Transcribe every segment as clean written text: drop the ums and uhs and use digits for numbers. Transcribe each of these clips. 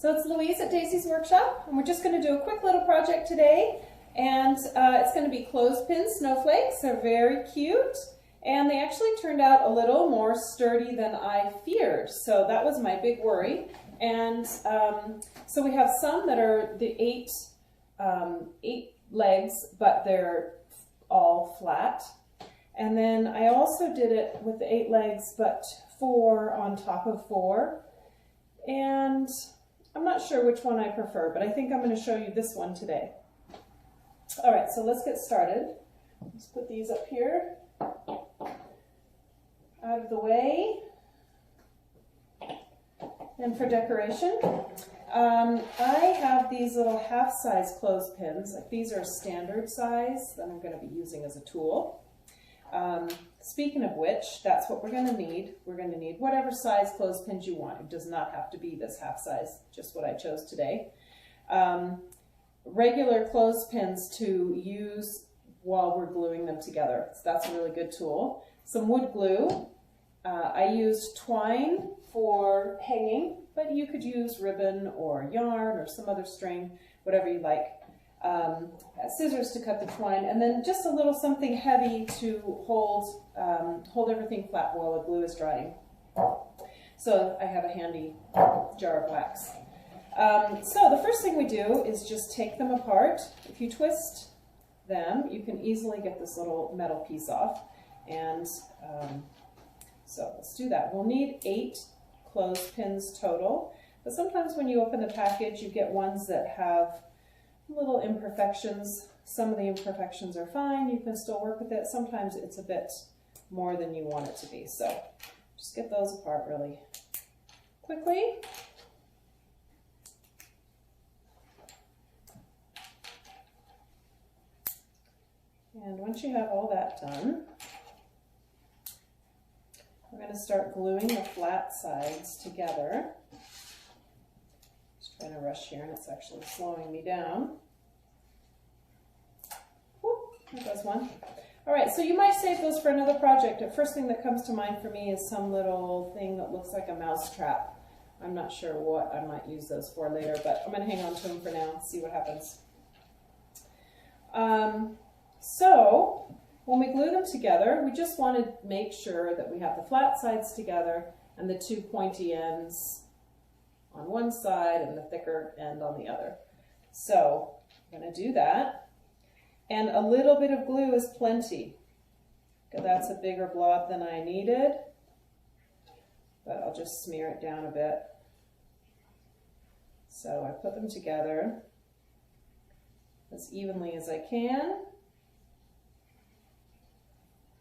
So it's Louise at Daisy's Workshop, and we're just going to do a quick little project today, and it's going to be clothespin snowflakes. They're very cute, and they actually turned out a little more sturdy than I feared, so that was my big worry. And so we have some that are the eight legs, but they're all flat. And then I also did it with the 8 legs, but 4 on top of 4. And I'm not sure which one I prefer, but I think I'm going to show you this one today. All right, so let's get started. Let's put these up here, out of the way. And for decoration, I have these little half-size clothespins. Like these are standard size that I'm going to be using as a tool. Speaking of which, that's what we're going to need. We're going to need whatever size clothespins you want. It does not have to be this half size, just what I chose today. Regular clothespins to use while we're gluing them together. So that's a really good tool. Some wood glue. I used twine for hanging, but you could use ribbon or yarn or some other string, whatever you like. Scissors to cut the twine, and then just a little something heavy to hold everything flat while the glue is drying. So I have a handy jar of wax. So the first thing we do is just take them apart. If you twist them, you can easily get this little metal piece off. And so let's do that. We'll need 8 clothespins total, but sometimes when you open the package, you get ones that have little imperfections. Some of the imperfections are fine. You can still work with it. Sometimes it's a bit more than you want it to be. So just get those apart really quickly. And once you have all that done, we're going to start gluing the flat sides together. Just trying to rush here, and it's actually slowing me down. Whoop, there goes one. All right, so you might save those for another project. The first thing that comes to mind for me is some little thing that looks like a mouse trap. I'm not sure what I might use those for later, but I'm going to hang on to them for now and see what happens. So when we glue them together, we just want to make sure that we have the flat sides together and the 2 pointy ends on one side and the thicker end on the other. So I'm going to do that. And a little bit of glue is plenty. That's a bigger blob than I needed, but I'll just smear it down a bit. So I put them together as evenly as I can.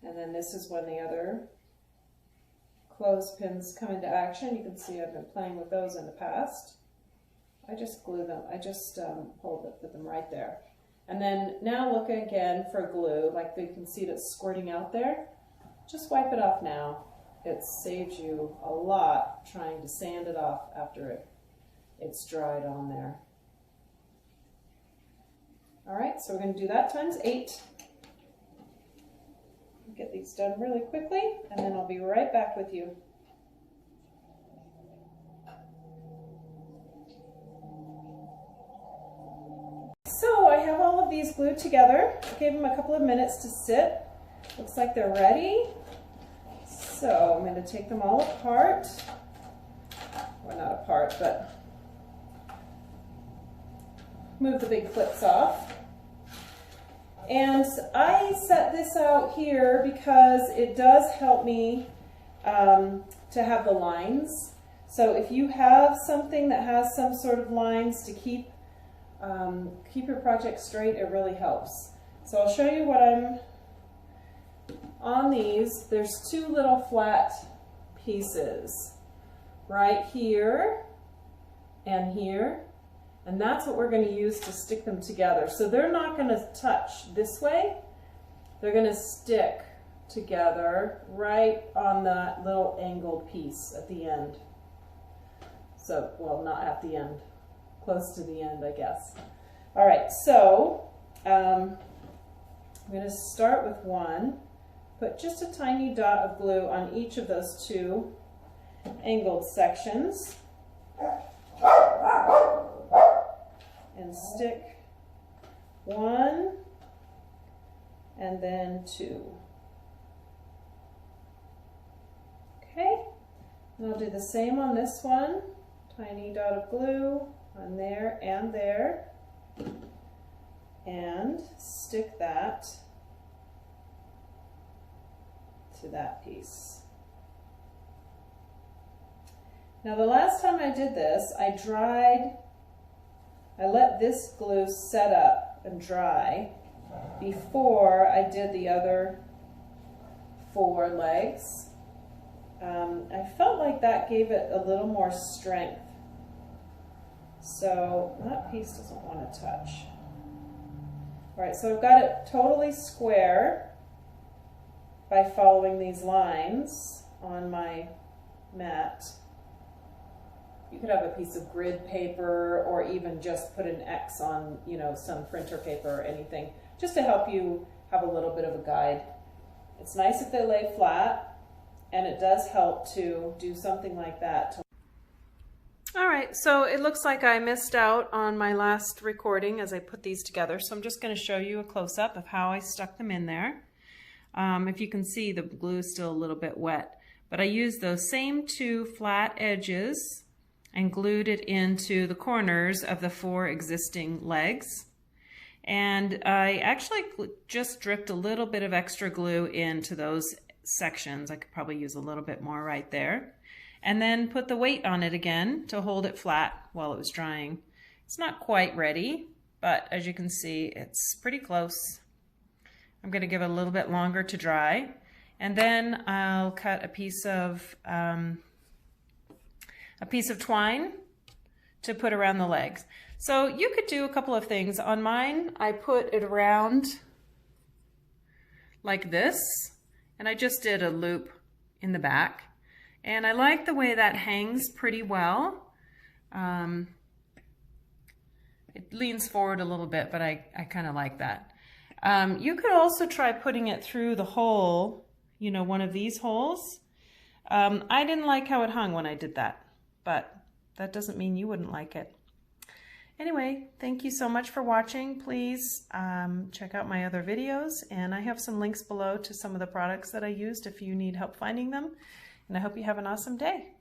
And then this is when the other clothespins come into action. You can see I've been playing with those in the past. I just glue them, I just put them right there. And then now look again for glue, like you can see it's squirting out there. Just wipe it off now. It saves you a lot trying to sand it off after it's dried on there. All right, so we're going to do that times 8. Get these done really quickly, and then I'll be right back with you. So I have all of these glued together. I gave them a couple of minutes to sit. Looks like they're ready. So I'm going to take them all apart. Well, not apart, but move the big clips off. And I set this out here because it does help me to have the lines. So if you have something that has some sort of lines to keep your project straight, it really helps. So I'll show you what I'm on these. There's 2 little flat pieces right here and here. And that's what we're going to use to stick them together. So they're not going to touch this way. They're going to stick together right on that little angled piece at the end. So, well, not at the end. Close to the end, I guess. All right, so I'm going to start with one. Put just a tiny dot of glue on each of those 2 angled sections. and 2. Okay, and I'll do the same on this one. Tiny dot of glue on there, and stick that to that piece. Now the last time I did this, I let this glue set up and dry before I did the other 4 legs. I felt like that gave it a little more strength. So that piece doesn't want to touch. All right, so I've got it totally square by following these lines on my mat. You could have a piece of grid paper or even just put an X on, you know, some printer paper or anything, just to help you have a little bit of a guide. It's nice if they lay flat, and it does help to do something like that. All right, so it looks like I missed out on my last recording as I put these together, so I'm just going to show you a close-up of how I stuck them in there. If you can see, the glue is still a little bit wet, but I used those same 2 flat edges and glued it into the corners of the 4 existing legs. And I actually just dripped a little bit of extra glue into those sections. I could probably use a little bit more right there. And then put the weight on it again to hold it flat while it was drying. It's not quite ready, but as you can see, it's pretty close. I'm going to give it a little bit longer to dry, and then I'll cut a piece of twine to put around the legs. So you could do a couple of things. On mine, I put it around like this, and I just did a loop in the back. And I like the way that hangs pretty well. It leans forward a little bit, but I kind of like that. You could also try putting it through the hole, you know, one of these holes. I didn't like how it hung when I did that, but that doesn't mean you wouldn't like it. Anyway, thank you so much for watching. Please check out my other videos, and I have some links below to some of the products that I used if you need help finding them. And I hope you have an awesome day.